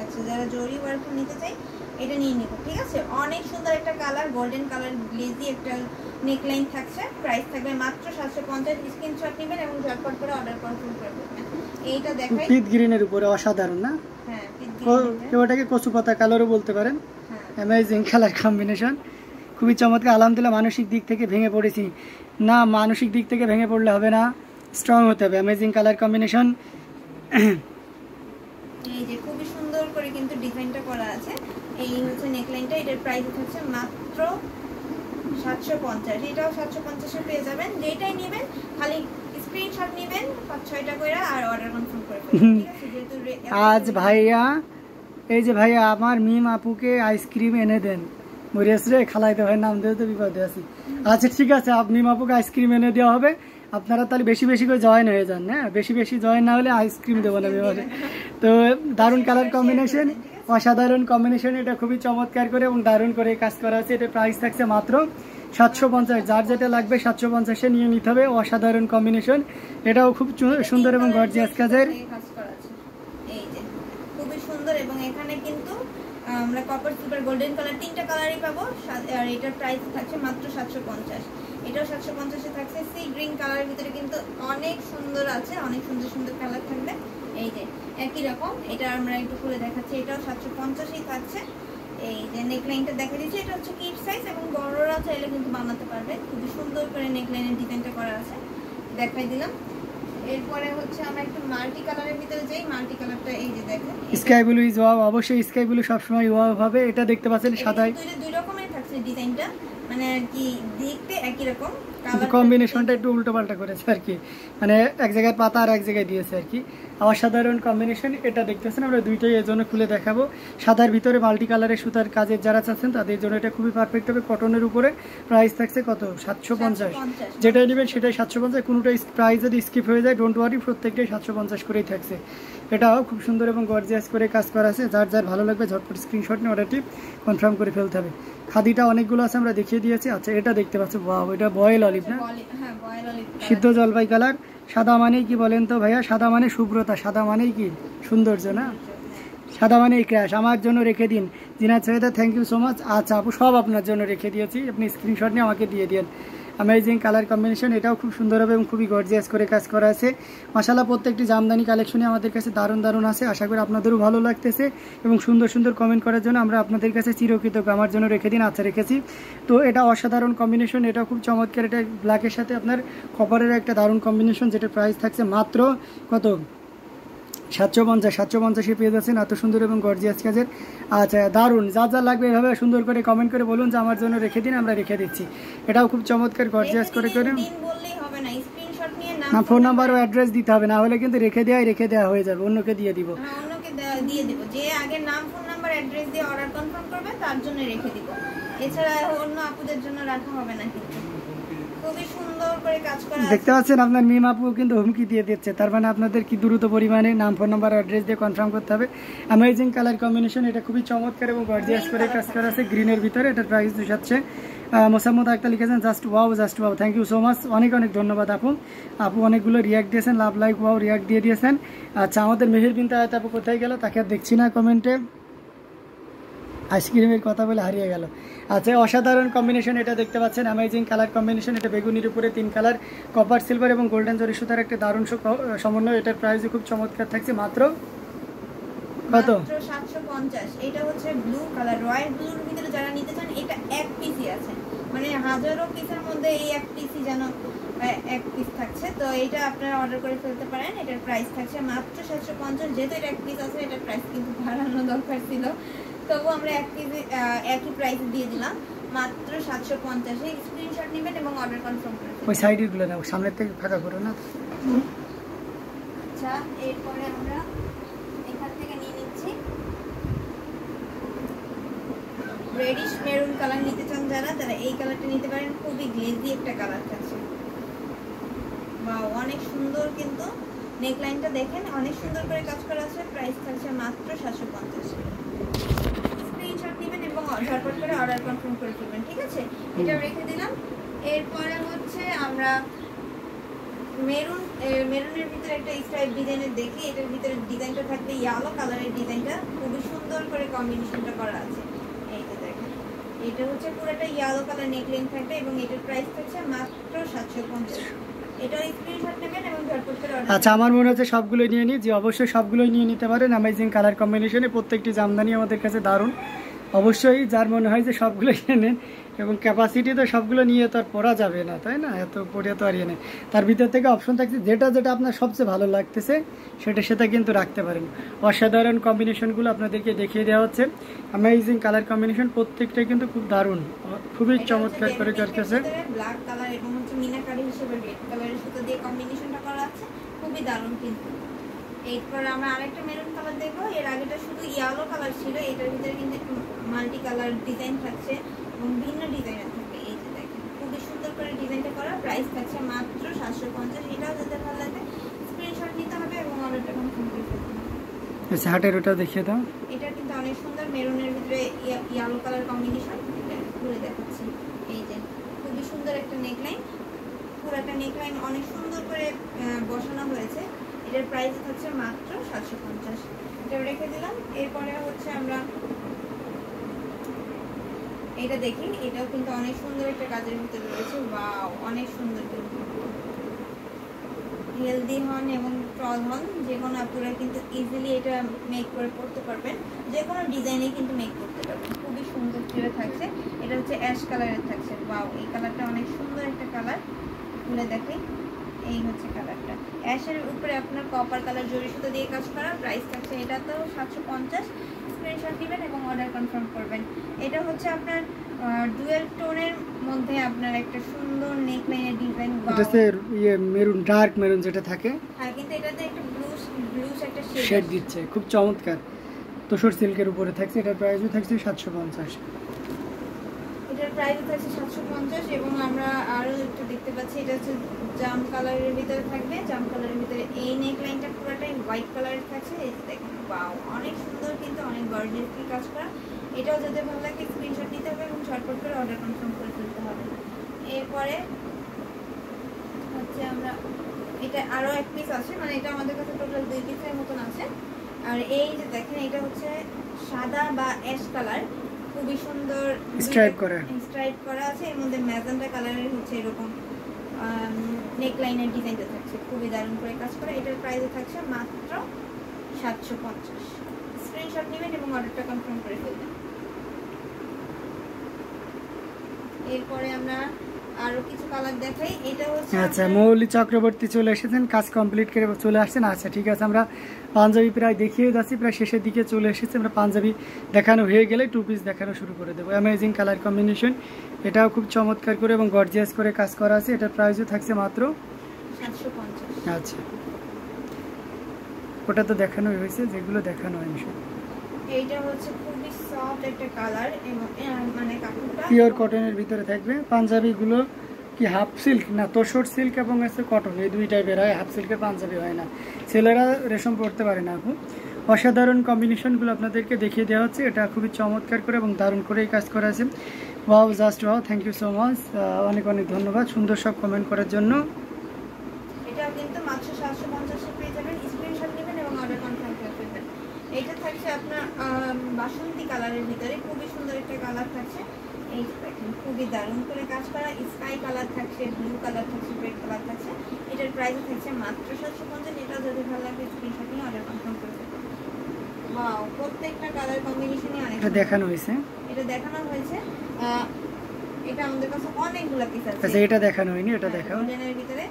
থাকছে, যারা জরি ওয়ার্ক নিতে চাই এটা নিয়ে নিব, ঠিক আছে। অনেক সুন্দর একটা কালার, গোল্ডেন কালার গ্লেজি একটা নেকলাইন থাকছে, প্রাইস থাকবে মাত্র 750। স্ক্রিনশট নেবেন এবং ঝটপট করে অর্ডার কনফার্ম করে দেবেন। এইটা দেখাই পিট গ্রিনের উপরে অসাধারণ না? হ্যাঁ, কেউ এটাকে কচু পাতা কালারও বলতে পারেন। অ্যামেজিং কালার কম্বিনেশন, খুবই চমৎকার। আলহামদুলিল্লাহ মানসিক দিক থেকে ভেঙে পড়েছি না, মানসিক দিক থেকে ভেঙে পড়লে হবে না, স্ট্রং হতে হবে। Amazing colour combination. এই যে খুবই সুন্দর করে কিন্তু ডিজাইনটা করা আছে। এই হচ্ছে নেকলাইনটা, এটার প্রাইস হচ্ছে মাত্র 750। এটাও 750 পেয়ে যাবেন। যেটাই নেবেন খালি স্ক্রিনশট নেবেন 5-6টা করে আর অর্ডার কনফার্ম করে ফেলবেন, ঠিক আছে। যেহেতু আজ ভাইয়া, এই যে ভাইয়া আমার মিম আপুকে আইসক্রিম এনে দেন, মরিয়াস রে খালাইতে হয়, নাম দিয়ে তো বিপদে আছি। আচ্ছা ঠিক আছে, মিম আপুকে আইসক্রিম এনে দেওয়া হবে। আপনারা তাহলে বেশি বেশি করে জয়েন হয়ে যান, হ্যাঁ বেশি বেশি জয়েন না হলে আইসক্রিম দেবো না বিপদে। তো দারুণ কালার কম্বিনেশন, অসাধারণ কম্বিনেশন, এটা খুবই চমৎকার করে এবং দারুণ করে কাজ করা আছে। এটা প্রাইস থাকছে মাত্র 750। যার যেটা লাগবে 750-এ নিয়ে নিতে হবে। অসাধারণ কম্বিনেশন, এটাও খুব সুন্দর এবং গর্জিয়াস কাজের। এই যে খুবই সুন্দর, এবং এখানে কিন্তু আমরা কপার সিলভার গোল্ডেন কালার 3টা কালারই পাবো। আর এটার প্রাইস থাকছে মাত্র 750। এটাও 750-এ থাকছে। সি গ্রিন কালারের ভিতরে কিন্তু অনেক সুন্দর আছে, অনেক সুন্দর সুন্দর কালার থাকবে। এই যে একই রকম, এটা আমরা একটু খুলে দেখাচ্ছি। এটাও 750-ই থাকছে। এই যে নেকলাইনটা দেখা দিচ্ছে, এটা হচ্ছে কিড সাইজ এবং বড়রা চাইলে কিন্তু বানাতে পারবে। খুবই সুন্দর করে নেকলাইনের ডিজাইনটা করা আছে, দেখাই দিলাম। এরপরে হচ্ছে আমরা একটু মাল্টি কালারের ভিতরে যাই। মাল্টি কালারটা এই যে দেখেন, স্কাই ব্লু ইজ ওয়াও, অবশ্যই স্কাই ব্লু সবসময় ওয়াও হবে। এটা দেখতে পাচ্ছেন সাদায়, দুই রকমের থাকছে ডিজাইনটা, মানে আর কি দেখতে একই রকম, কম্বিনেশনটা একটু উল্টো পাল্টা করেছে আর কি, মানে এক জায়গায় পাতা আর এক জায়গায় দিয়েছে আর কি। অসাধারণ কম্বিনেশন, এটা দেখতেছেন আমরা দুইটাই এর জন্য খুলে দেখাবো। সাদার ভিতরে মাল্টি কালারের সুতার কাজের যারা চাচ্ছেন তাদের জন্য এটা খুবই পারফেক্ট হবে। কটনের উপরে প্রাইস থাকছে কত? 750। যেটাই নেবেন সেটাই 750। কোনোটা প্রাইস যদি স্কিপ হয়ে যায় ডোন্ট ওয়ারি, প্রত্যেকটাই 750 করেই থাকছে। এটাও খুব সুন্দর এবং গর্জিয়াস করে কাজ করা আছে। যার যার ভালো লাগবে ঝটপট স্ক্রিনশট নিয়ে অর্ডারটি কনফার্ম করে ফেলতে হবে। খাদিটা অনেকগুলো আছে, আমরা দেখিয়ে দিয়েছি। আচ্ছা এটা দেখতে পাচ্ছি, ওয়াও, এটা বয়েল অলিভ না? সিদ্ধ জলপাই কালার। সাদা মানেই কি বলেন তো ভাইয়া? সাদা মানে শুভ্রতা, সাদা মানেই কি সৌন্দর্য না? সাদা মানেই ক্র্যাশ। আমার জন্য রেখে দিন Zinat Syeda, thank you so much. আচ্ছা আপু সব আপনার জন্য রেখে দিয়েছি, আপনি স্ক্রিনশট নিয়ে আমাকে দিয়ে দিন। অ্যামেজিং কালার কম্বিনেশন, এটাও খুব সুন্দর হবে এবং খুবই গর্জিয়াস করে কাজ করা আছে। মাশাআল্লাহ প্রত্যেকটি জামদানি কালেকশনই আমাদের কাছে দারুণ দারুণ আছে। আশা করি আপনাদেরও ভালো লাগতেছে এবং সুন্দর সুন্দর কমেন্ট করার জন্য আমরা আপনাদের কাছে চিরকৃতজ্ঞ। আমার জন্য রেখে দিন। আচ্ছা রেখেছি। তো এটা অসাধারণ কম্বিনেশন, এটাও খুব চমৎকার। এটা ব্ল্যাকের সাথে আপনার কপারের একটা দারুণ কম্বিনেশন, যেটা প্রাইস থাকছে মাত্র কত? 750। 750-এ পেয়ে যাচ্ছেন এত সুন্দর এবং গর্জিয়াস কাজের। আচ্ছা দারুণ, যা যা লাগবে এভাবে সুন্দর করে কমেন্ট করে বলুন যে আমার জন্য রেখে দিন, আমরা রেখে দিচ্ছি। এটাও খুব চমৎকার গর্জিয়াস করে করে না, ফোন নাম্বার ও অ্যাড্রেস দিতে হবে, না হলে কিন্তু রেখে দেওয়া হয়ে যাবে, অন্যকে দিয়ে দিব। অন্যকে দিয়ে দিব, যে আগে নাম ফোন নাম্বার অ্যাড্রেস দিয়ে অর্ডার কনফার্ম করবে তার জন্য রেখে দিব, এছাড়া অন্য আপুদের জন্য রাখা হবে না। কিন্তু খুবই সুন্দর করে কাজ করা আছে। দেখতে পাচ্ছেন আপনার মিম আপু কিন্তু হুমকি দিয়ে দিচ্ছে, তার মানে আপনাদের কি দ্রুত পরিমাণে নাম ফোন নাম্বার অ্যাড্রেস দিয়ে কনফার্ম করতে হবে। অ্যামেজিং কালার কম্বিনেশন, এটা খুবই চমৎকার এবং গর্জিয়াস করে কাজ করা আছে গ্রিনের ভিতরে। এটার প্রাইস হচ্ছে মোসাম্মদ আক্তার লিখেছেন just wow, just wow. Thank you so much, অনেক অনেক ধন্যবাদ আপু। আপু অনেকগুলো রিয়াক্ট দিয়েছেন, লাভ লাইক ওয়াও রিয়াক্ট দিয়ে দিয়েছেন। আচ্ছা আমাদের মেহের বিনতে আয়াত আপু কোথায় গেল? তাকে আর দেখছি না কমেন্টে, আইসক্রিমের কথা বলে হারিয়ে গেল। আচ্ছা অসাধারণ কম্বিনেশন, এটা দেখতে পাচ্ছেন অ্যামেজিং কালার কম্বিনেশন। এটা বেগুনির উপরে 3 কালার, কপার সিলভার এবং গোল্ডেন জরি সুতার একটা দারুণ সমন্বয়। এটার প্রাইস খুব চমৎকার থাকছে মাত্র কত? 750। এটা হচ্ছে ব্লু কালার, রয়্যাল ব্লুর ভিতরে যারা নিতে চান এটা এক পিসই আছে, মানে হাজারো পিসের মধ্যে এই এক পিসই যেন এক পিস থাকছে। তো এটা আপনারা অর্ডার করে ফেলতে পারেন। এটার প্রাইস থাকছে মাত্র 750। যেহেতু এটা এক পিস আছে এটার প্রাইস কিন্তু বাড়ানো দরকার ছিল, তবু আমরা এক পিসে একই প্রাইস দিয়ে দিলাম মাত্র 750-এ। স্ক্রিনশট নেবেন এবং অর্ডার কনফার্ম করে দেবেন। ওই সাইডগুলো না, সামনের থেকে ফাঁকা করো না। আচ্ছা এরপরে আমরা এখান থেকে নিয়ে নিচ্ছি রেডিশ মেরুন কালার। নিতে চান যারা, তারা এই কালারটা নিতে পারেন। খুবই গ্লেজি একটা কালার থাকছে, ওয়াও অনেক সুন্দর। কিন্তু নেকলাইনটা দেখেন অনেক সুন্দর করে কাজ করা আছে। প্রাইস থাকছে মাত্র 750। স্ক্রিনশট নেবেন এবং ঝটপট করে অর্ডার কনফার্ম করে ফেলবেন, ঠিক আছে? এটা রেখে দিলাম। এরপরে হচ্ছে আমরা মেরুনের ভিতরে একটা স্ট্রাইপ ডিজাইনের দেখি। এটার ভিতরে ডিজাইনটা থাকবে ইয়েলো কালারের ডিজাইনটা, খুবই সুন্দর কম্বিনেশনটা করা আছে। এই যে দেখেন, এটা হচ্ছে পুরোটা ইয়েলো কালার নেকলাইন থাকবে এবং এটার প্রাইস থাকছে মাত্র 750। এটাও স্ক্রিনশট নেবেন এবং ঝটপট করে অর্ডার। আচ্ছা, আমার মনে হচ্ছে সবগুলোই নিয়ে নিই, যে অবশ্যই সবগুলোই নিয়ে নিতে পারেন। অ্যামেজিং কালার কম্বিনেশনে প্রত্যেকটি জামদানি আমাদের কাছে দারুণ। অবশ্যই যার মনে হয় যে সবগুলো নিয়ে নেন, এবং ক্যাপাসিটি তো সবগুলো নিয়ে তো আর পরা যাবে না, তাই না? এত পরে তো আর ইয়ে নেই। তার ভিতর থেকে অপশন থাকছে যেটা যেটা আপনার সবচেয়ে ভালো লাগতেছে সেটা কিন্তু রাখতে পারেন। অসাধারণ কম্বিনেশনগুলো আপনাদেরকে দেখিয়ে দেওয়া হচ্ছে। অ্যামেজিং কালার কম্বিনেশন প্রত্যেকটাই কিন্তু খুব দারুণ, খুবই চমৎকার করে করতেছে। ব্ল্যাক কালার এবং হচ্ছে মিনাকারি হিসেবে রেড কালারের সাথে দিয়ে কম্বিনেশনটা করা আছে, খুবই দারুণ কিন্তু। এরপর আমরা আরেকটা মেরুন কালার দেখবো। এর আগেটা শুধু ইয়েলো কালার ছিল, এটার ভিতরে কিন্তু একটু মাল্টি কালার ডিজাইন থাকছে এবং ভিন্ন ডিজাইনের থাকবে। এই যে দেখেন, খুবই সুন্দর করে ডিজাইনটা করা, প্রাইস থাকছে মাত্র 750। এটাও যদি ভালো লাগে স্ক্রিনশট নিতে হবে এবং অর্ডারটা কনফার্ম করে ফেলতে হবে। আচ্ছা, হাটের ওটা দেখিয়ে দাও। এটা কিন্তু অনেক সুন্দর, মেরুনের ভিতরে ইয়েলো কালার কম্বিনেশন। এটা খুলে দেখাচ্ছি। এই যে খুবই সুন্দর একটা নেকলাইন, পুরোটা নেকলাইন অনেক সুন্দর করে বসানো হয়েছে। এটার প্রাইস হচ্ছে মাত্র 750। এটা রেখে দিলাম। এরপরে হচ্ছে আমরা এটা দেখি, এটাও কিন্তু অনেক সুন্দর একটা কাজের ভিতরে রয়েছে। ওয়াও, অনেক সুন্দর কিন্তু। হেলদি হন এবং টল হন, যে কোনো আপনারা কিন্তু ইজিলি এটা মেক করে পড়তে পারবেন, যে কোনো ডিজাইনে কিন্তু মেক করতে পারবেন। খুবই সুন্দর করে থাকছে। এটা হচ্ছে অ্যাশ কালারের থাকছে। ওয়াও, এই কালারটা অনেক সুন্দর একটা কালার। খুলে দেখি, এই হচ্ছে কালারটা। অ্যাশের উপরে আপনার কপার কালার জরি সুতো দিয়ে কাজ করা, প্রাইস থাকছে এটা তো 750। স্ক্রিনশট দিবেন এবং অর্ডার কনফার্ম করবেন। এটা হচ্ছে আপনার ডুয়েল টোনের মধ্যে আপনার একটা সুন্দর নেকলাইনের ডিজাইন। এটা হচ্ছে ইয়ে মেরুন, ডার্ক মেরুন যেটা থাকে। হ্যাঁ, কিন্তু এটাতে একটা ব্লুস একটা শেড দিচ্ছে, খুব চমৎকার। তোষর সিল্কের উপরে থাকছে। এটার প্রাইসও থাকছে 750। এটার প্রাইস থাকছে 750। এবং আমরা আরো একটু দেখতে পাচ্ছি, এটা হচ্ছে জাম কালারের ভিতরে থাকবে। জাম কালারের ভিতরে এই নেকলাইনটা পুরোটাই হোয়াইট কালারের থাকছে। এই যে দেখেন, ওয়াও, অনেক সুন্দর কিন্তু, অনেক গর্জিয়াসলি কাজ করা। এটাও যদি ভালো লাগে স্ক্রিনশট নিতে হবে এবং ঝটপট করে অর্ডার কনফার্ম করে ফেলতে হবে। এরপরে হচ্ছে আমরা এটা আরো এক পিস আছে, মানে এটা আমাদের কাছে টোটাল 2 পিসের মতন আছে। আর এই যে দেখেন, এটা হচ্ছে সাদা বা অ্যাশ কালার, খুবই সুন্দর স্ট্রাইপ করা আছে। এর মধ্যে ম্যাজেন্টা কালারের হচ্ছে এরকম নেকলাইনের ডিজাইনটা থাকছে, খুবই দারুণ করে কাজ করা। এটার প্রাইস থাকছে মাত্র 750। স্ক্রিনশট নেবেন এবং অর্ডারটা কনফার্ম করে ফেলবেন। এরপরে আমরা আরো কিছু কালার দেখাই। এটা হচ্ছে আচ্ছা, মৌলি চক্রবর্তী চলে এসেছেন, কাজ কমপ্লিট করে চলে আসছেন। আচ্ছা, ঠিক আছে, আমরা পাঞ্জাবি প্রায় দেখিয়ে যাচ্ছি, প্রায় শেষের দিকে চলে এসেছে। আমরা পাঞ্জাবি দেখানো হয়ে গেলে 2 পিস দেখানো শুরু করে দেবো। অ্যামেজিং কালার কম্বিনেশন, এটাও খুব চমৎকার করে এবং গর্জিয়াস করে কাজ করা আছে। এটার প্রাইসও থাকছে মাত্র 750। আচ্ছা, ওটা তো দেখানো হয়েছে, যেগুলো দেখানো হয়নি। এইটা হচ্ছে খুবই সফট একটা কালার এবং মানে কাপড়টা পিওর কটনের ভিতরে থাকবে। পাঞ্জাবিগুলো কি হাফ সিল্ক না তোষর সিল্ক এবং আছে কটন, এই দুই টাইপের হয়। হাফ সিল্কের পাঞ্জাবি হয় না, ছেলেরা রেশম পরতে পারে না। আপু, অসাধারণ কম্বিনেশনগুলো আপনাদেরকে দেখিয়ে দেওয়া হচ্ছে। এটা খুবই চমৎকার করে এবং দারুণ করে কাজ করা আছে। Wow, just wow, thank you so much, অনেক অনেক ধন্যবাদ সুন্দর সব কমেন্ট করার জন্য। এটাও কিন্তু মাত্র 750 পেয়ে যাবেন। স্ক্রিনশট নেবেন এবং অর্ডার কনফার্ম করে ফেলবেন। এটা থাকছে আপনার বাসন্তী কালারের ভিতরে, খুবই সুন্দর একটা কালার থাকছে। এই দেখেন, খুবই দারুণ করে কাজ করা। স্কাই কালার থাকছে, ব্লু কালার থাকছে, রেড কালার থাকছে। এটার প্রাইস থাকছে মাত্র 750। এটা যদি ভালো লাগে স্ক্রিনশট নিয়ে অর্ডার কনফার্ম করে ফেলবেন। ওয়াও, প্রত্যেকটা কালার কম্বিনেশনই অনেক দেখানো হয়েছে। এটা দেখানো হয়েছে। এটা আমাদের কাছে অনেকগুলো পিস আছে। আচ্ছা, এটা দেখানো হয়নি, এটা দেখাও। গোল্ডেনের ভিতরে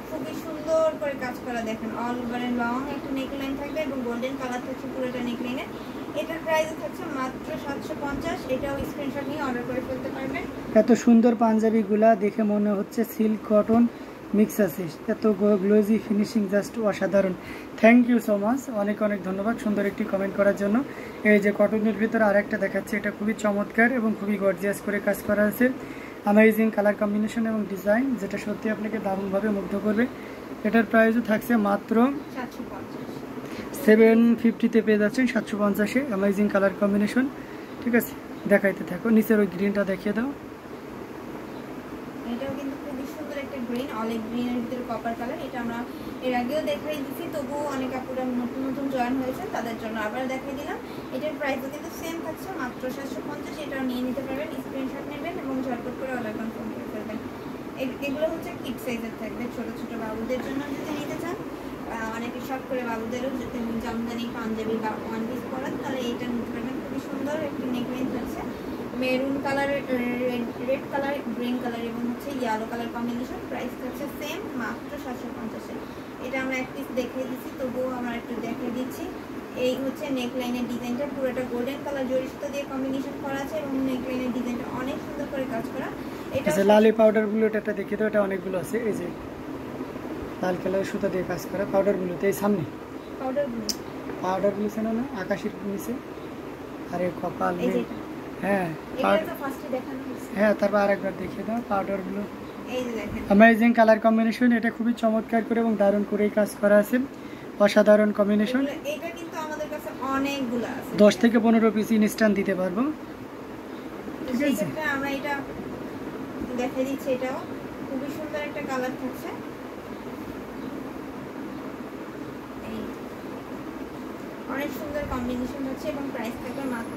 খুবই সুন্দর করে কাজ করা, দেখেন অল ওভার লং একটা নেকলাইন থাকবে এবং গোল্ডেন কালার থাকছে পুরোটা নেকলাইনে। এটার প্রাইস থাকছে মাত্র 750। এটাও স্ক্রিনশট নিয়ে অর্ডার করে ফেলতে পারবেন। এত সুন্দর পাঞ্জাবিগুলা দেখে মনে হচ্ছে সিল্ক কটন মিক্স আছে, এত গ্লোজি ফিনিশিং, জাস্ট অসাধারণ। থ্যাংক ইউ সো মাচ, অনেক অনেক ধন্যবাদ সুন্দর একটি কমেন্ট করার জন্য। এই যে কটনের ভিতরে আরেকটা দেখাচ্ছে, এটা খুবই চমৎকার এবং খুবই গর্জিয়াস করে কাজ করা আছে। অ্যামেজিং কালার কম্বিনেশন এবং ডিজাইন, যেটা সত্যি আপনাকে দারুণভাবে মুগ্ধ করবে। এটার প্রাইসও থাকছে মাত্র 750-তে পেয়ে যাচ্ছেন 750-এ। Amazing colour combination. ঠিক আছে, দেখাইতে থাকো। নিচের ওই গ্রিনটা দেখিয়ে দাও। এটাও কিন্তু খুবই সুন্দর একটা গ্রিন, অলিভ গ্রিনের ভিতরে কপার কালার। এটা আমরা এর আগেও দেখাই দিছি, তবুও অনেক আপুরা নতুন নতুন জয়েন হয়েছে, তাদের জন্য আবার দেখাই দিলাম। এটার প্রাইসও কিন্তু সেম থাকছে, মাত্র 750। এটাও নিয়ে নিতে পারবেন, স্ক্রিনশট নেবেন এবং ঝটপট করে অর্ডার কনফার্ম করে ফেলবেন। এগুলো হচ্ছে কিড সাইজের থাকবে, ছোট ছোট বাবুদের জন্য যদি নিতে চান, অনেকে শখ করে বাবুদেরও যদি জামদানি পাঞ্জাবি বা ওয়ান পিস পরান, তাহলে এটা নিতে পারবেন। খুবই সুন্দর একটি নেকলাইন থাকছে, maroon colour, red colour, green colour এবং হচ্ছে ইয়েলো কালার কম্বিনেশন। প্রাইস থাকছে সেম, মাত্র 750। এটা আমরা এক পিস দেখিয়ে দিচ্ছি, তবুও আমরা একটু দেখিয়ে দিচ্ছি। এই হচ্ছে নেকলাইনের ডিজাইনটা, পুরোটা গোল্ডেন কালার জরি সুতো দিয়ে কম্বিনেশন করা আছে এবং নেকলাইনের ডিজাইনটা অনেক সুন্দর করে কাজ করা। এটা লালি পাউডারগুলো এটা দেখি তো, এটা অনেকগুলো আছে। এই যে লাল কালারের সুতা দিয়ে কাজ করা পাউডারগুলোতে, এই সামনে পাউডারগুলো ছিল না আকাশের নিচে, আরে কপাল, হ্যাঁ হ্যাঁ, তারপর আরেকবার দেখিয়ে দাও পাউডারগুলো। অ্যামেজিং কালার কম্বিনেশন, এটা খুবই চমৎকার করে এবং দারুণ করেই কাজ করা আছে, অসাধারণ কম্বিনেশন। এটা কিন্তু আমাদের কাছে অনেকগুলো আছে, 10 থেকে 15 পিস ইনস্ট্যান্ট দিতে পারবো। ঠিক আছে, আমরা এটা দেখিয়ে দিচ্ছি। এটাও খুবই সুন্দর একটা কালার থাকছে, অনেক সুন্দর কম্বিনেশন হচ্ছে এবং প্রাইস থাকবে মাত্র